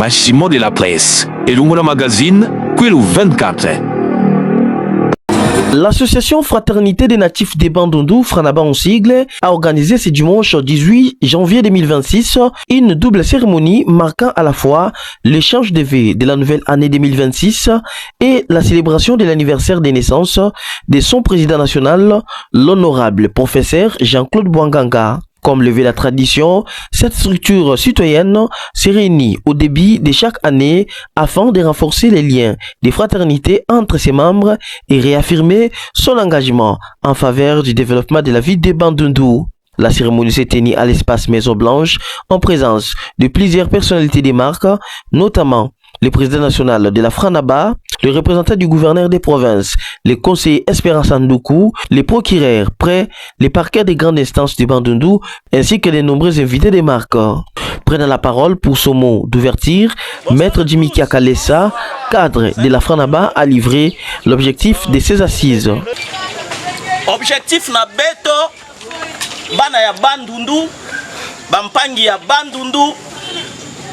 bâtiment de la presse et le magazine Kwilu 24. L'association Fraternité des Natifs des Bandundu, Franaba en sigle, a organisé ce dimanche 18 janvier 2026 une double cérémonie marquant à la fois l'échange de vœux de la nouvelle année 2026 et la célébration de l'anniversaire de naissance de son président national, l'honorable professeur Jean-Claude Bouanganga. Comme le veut la tradition, cette structure citoyenne se réunit au début de chaque année afin de renforcer les liens de fraternité entre ses membres et réaffirmer son engagement en faveur du développement de la ville de Bandundu. La cérémonie s'est tenue à l'espace Maison Blanche en présence de plusieurs personnalités des marques, notamment le président national de la Franaba, le représentant du gouverneur des provinces, les conseillers Espérance Ndoukou, les procureurs près, les parquets des grandes instances du Bandundu, ainsi que les nombreux invités des marques. Prenant la parole pour ce mot d'ouverture, Maître Jimmy Kiakalessa, cadre de la Franaba, a livré l'objectif de ces assises. Objectif na beto, bana ya Bandundu, bampangi ya Bandundu,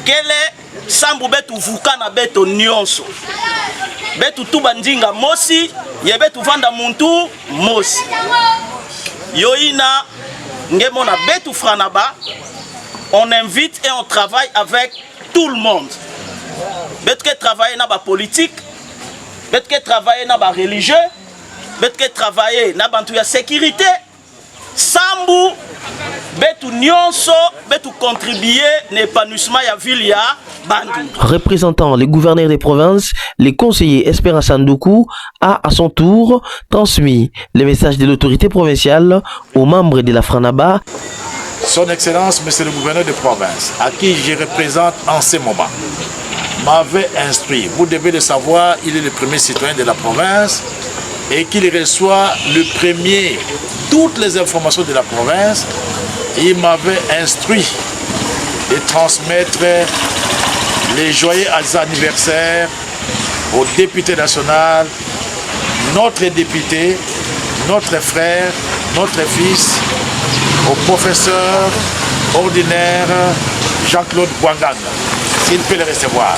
kele sambu betu vukana beto nyonso. Betu tuba njinga mosi, ye betu vanda muntu mosi. Yoina ngemona betu Franaba, on invite et on travaille avec tout le monde. Betu ke travailler na ba politique, betu ke travailler na ba religieux, betu ke travailler na bantu ya sécurité. Sambu betu nyonso betu contribuer l'épanouissement ya ville ya Bandundu. Représentant les gouverneurs des provinces, les conseillers Espérance Ndoukou a à son tour transmis les messages de l'autorité provinciale aux membres de la Franaba. Son Excellence, Monsieur le gouverneur de province, à qui je représente en ce moment, m'avait instruit. Vous devez le savoir, il est le premier citoyen de la province et qu'il reçoit le premier toutes les informations de la province. Il m'avait instruit de transmettre les joyeux anniversaires au député national, notre député, notre frère, notre fils, au professeur ordinaire Jean-Claude Bouanganga, s'il peut le recevoir.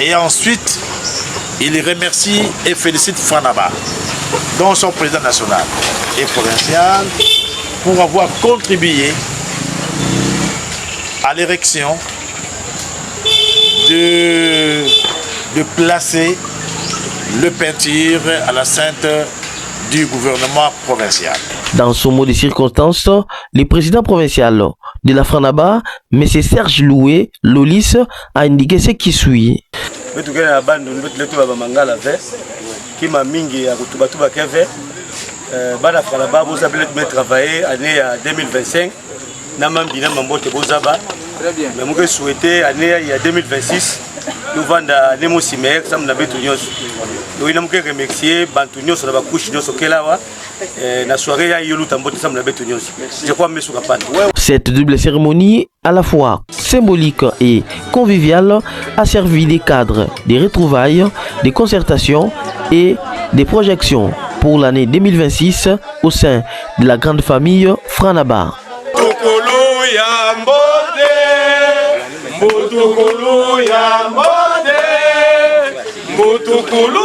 Et ensuite, il remercie et félicite Franaba, dont son président national et provincial, pour avoir contribué à l'érection de placer le peinture à la sainte du gouvernement provincial. Dans ce mot de circonstance, le président provincial de la Franaba, M. Serge Loué, Lolis, a indiqué ce qui suit. Bana Franaba vous avez travaillé année 2025 namam bina mambote bozaba très bien mais moi souhaiter année 2026 nous vanda nemo simer sam na betu nyonso nous ina mke remercier bantu nyonso na ba couche nyonso kelawa na soirée ya yolu tambote sam na betu nyonso je crois mesu kapana. Cette double cérémonie à la fois symbolique et conviviale a servi des cadres, des retrouvailles, des concertations et des projections pour l'année 2026 au sein de la grande famille Franaba. Mutukulu